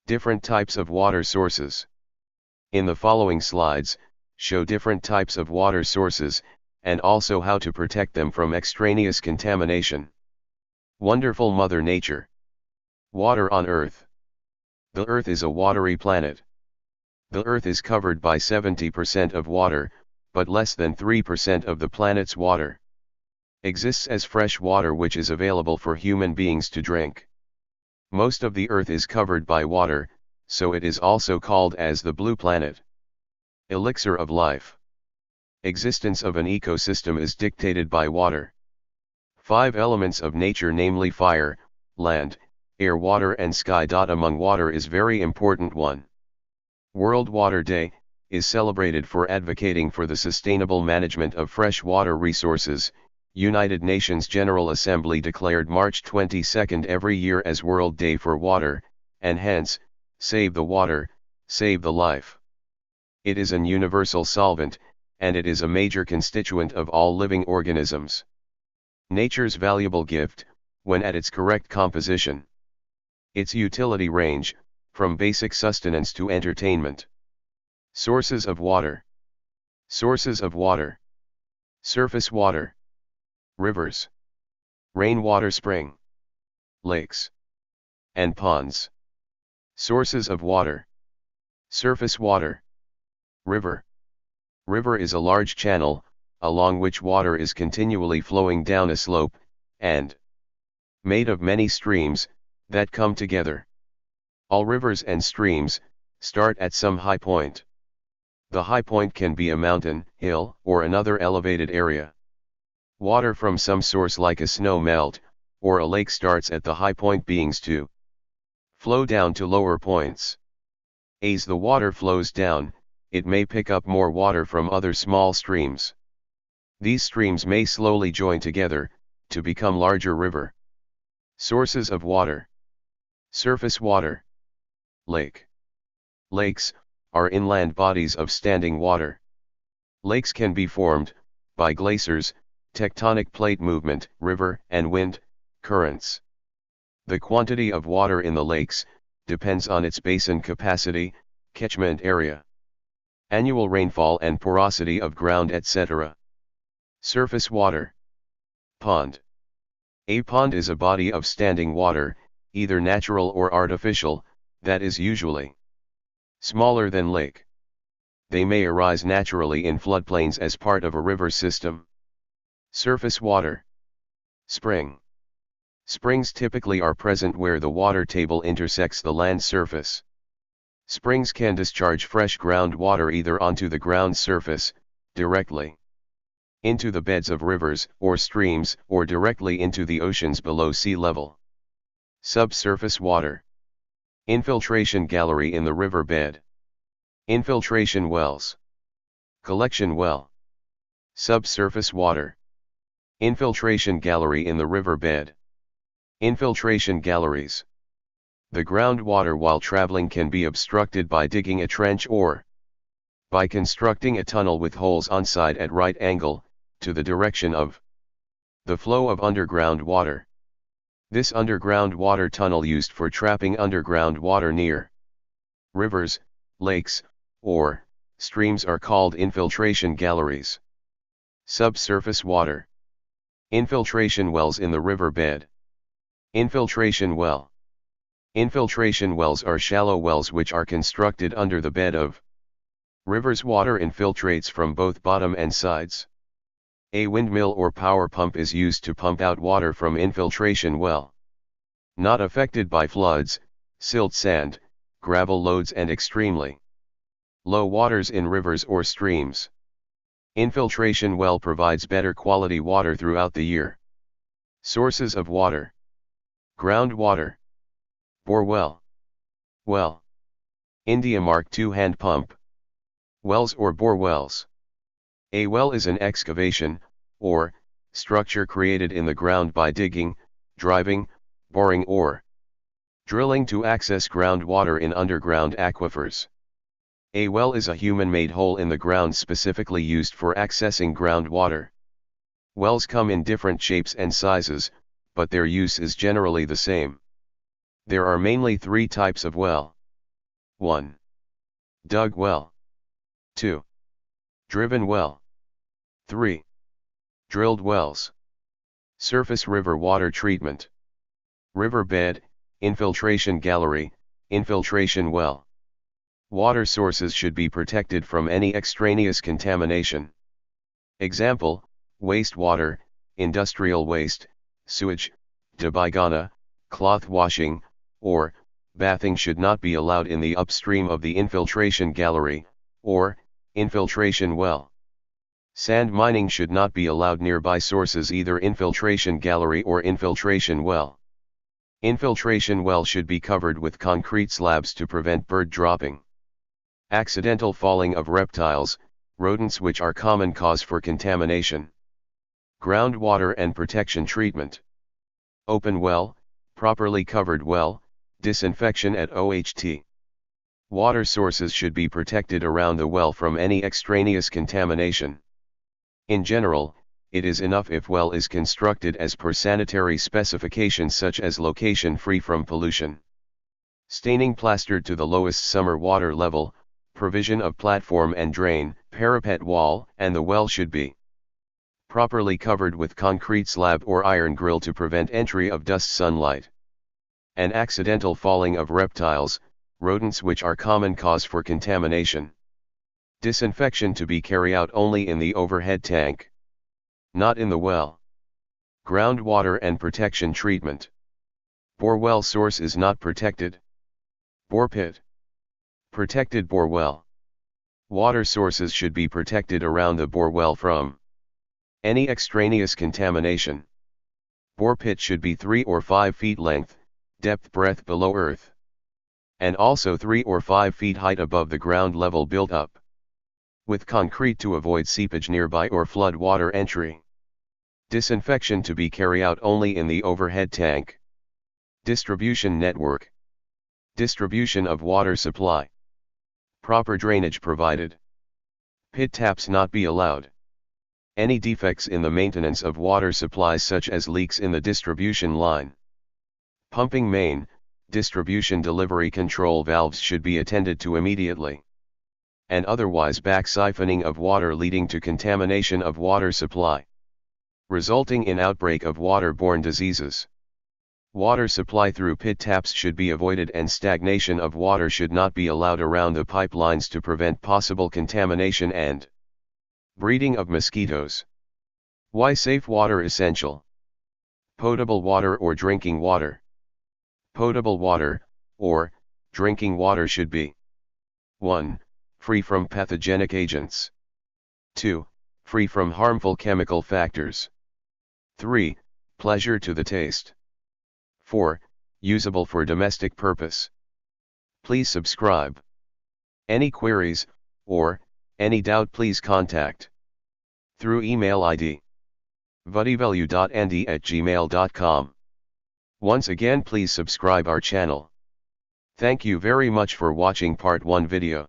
Different types of water sources. In the following slides, show different types of water sources, and also how to protect them from extraneous contamination. Wonderful Mother Nature. Water on Earth. The Earth is a watery planet. The Earth is covered by 70% of water, but less than 3% of the planet's water exists as fresh water which is available for human beings to drink. Most of the Earth is covered by water, so it is also called as the blue planet. Elixir of life. Existence of an ecosystem is dictated by water. 5 elements of nature, namely fire, land, air, water and sky. Among water is very important one. World Water Day is celebrated for advocating for the sustainable management of fresh water resources. United Nations General Assembly declared March 22 every year as World Day for Water, and hence, save the water, save the life. It is an universal solvent, and it is a major constituent of all living organisms. Nature's valuable gift, when at its correct composition. Its utility range, from basic sustenance to entertainment. Sources of water. Sources of water. Surface water. Rivers. Rainwater, spring. Lakes. And ponds. Sources of water. Surface water. River. River is a large channel, along which water is continually flowing down a slope, and made of many streams, that come together. All rivers and streams start at some high point. The high point can be a mountain, hill, or another elevated area. Water from some source like a snow melt, or a lake starts at the high point being to flow down to lower points. As the water flows down, it may pick up more water from other small streams. These streams may slowly join together, to become larger river. Sources of water. Surface water. Lake. Lakes are inland bodies of standing water. Lakes can be formed by glaciers, tectonic plate movement, river and wind currents. The quantity of water in the lakes depends on its basin capacity, catchment area, annual rainfall and porosity of ground, etc. Surface water. Pond. A pond is a body of standing water, either natural or artificial, that is usually smaller than lake. They may arise naturally in floodplains as part of a river system. Surface water. Spring. Springs typically are present where the water table intersects the land surface. Springs can discharge fresh groundwater either onto the ground surface, directly into the beds of rivers or streams, or directly into the oceans below sea level. Subsurface water. Infiltration gallery in the riverbed. Infiltration wells. Collection well. Subsurface water. Infiltration gallery in the riverbed. Infiltration galleries. The groundwater while traveling can be obstructed by digging a trench or by constructing a tunnel with holes on site at right angle to the direction of the flow of underground water. This underground water tunnel used for trapping underground water near rivers, lakes, or streams are called infiltration galleries. Subsurface water. Infiltration wells in the riverbed. Infiltration well. Infiltration wells are shallow wells which are constructed under the bed of rivers. Water infiltrates from both bottom and sides. A windmill or power pump is used to pump out water from infiltration well. Not affected by floods, silt, sand, gravel loads and extremely low waters in rivers or streams. Infiltration well provides better quality water throughout the year. Sources of water. Groundwater. Bore well. Well. India Mark II hand pump. Wells or bore wells. A well is an excavation, or structure created in the ground by digging, driving, boring or drilling to access groundwater in underground aquifers. A well is a human-made hole in the ground specifically used for accessing groundwater. Wells come in different shapes and sizes, but their use is generally the same. There are mainly 3 types of well. 1. Dug well. 2. Driven well. 3. Drilled wells. Surface river water treatment. Riverbed, infiltration gallery, infiltration well. Water sources should be protected from any extraneous contamination. Example, wastewater, industrial waste, sewage, debygana, cloth washing, or bathing should not be allowed in the upstream of the infiltration gallery, or infiltration well. Sand mining should not be allowed nearby sources, either infiltration gallery or infiltration well. Infiltration well should be covered with concrete slabs to prevent bird dropping. Accidental falling of reptiles, rodents, which are common cause for contamination. Groundwater and protection treatment. Open well, properly covered well, disinfection at OHT. Water sources should be protected around the well from any extraneous contamination. In general, it is enough if well is constructed as per sanitary specifications, such as location free from pollution, staining plastered to the lowest summer water level, provision of platform and drain, parapet wall, and the well should be properly covered with concrete slab or iron grill to prevent entry of dust sunlight. And accidental falling of reptiles, rodents, which are common cause for contamination. Disinfection to be carried out only in the overhead tank, not in the well. Groundwater and protection treatment. Bore well source is not protected. Bore pit. Protected bore well. Water sources should be protected around the bore well from any extraneous contamination. Bore pit should be 3 or 5 feet length, depth breadth below earth, and also 3 or 5 feet height above the ground level built up, with concrete to avoid seepage nearby or flood water entry. Disinfection to be carried out only in the overhead tank. Distribution network. Distribution of water supply. Proper drainage provided. Pit taps not be allowed. Any defects in the maintenance of water supplies, such as leaks in the distribution line, pumping main, distribution delivery control valves, should be attended to immediately. And otherwise back siphoning of water leading to contamination of water supply, resulting in outbreak of waterborne diseases. Water supply through pit taps should be avoided, and stagnation of water should not be allowed around the pipelines to prevent possible contamination and breeding of mosquitoes. Why safe water essential? Potable water or drinking water. Potable water, or drinking water, should be 1. Free from pathogenic agents. 2. Free from harmful chemical factors. 3. Pleasure to the taste. 4. Usable for domestic purpose. Please subscribe. Any queries, or any doubt, please contact through email ID vadivalue.nd@gmail.com. Once again, please subscribe our channel. Thank you very much for watching part 1 video.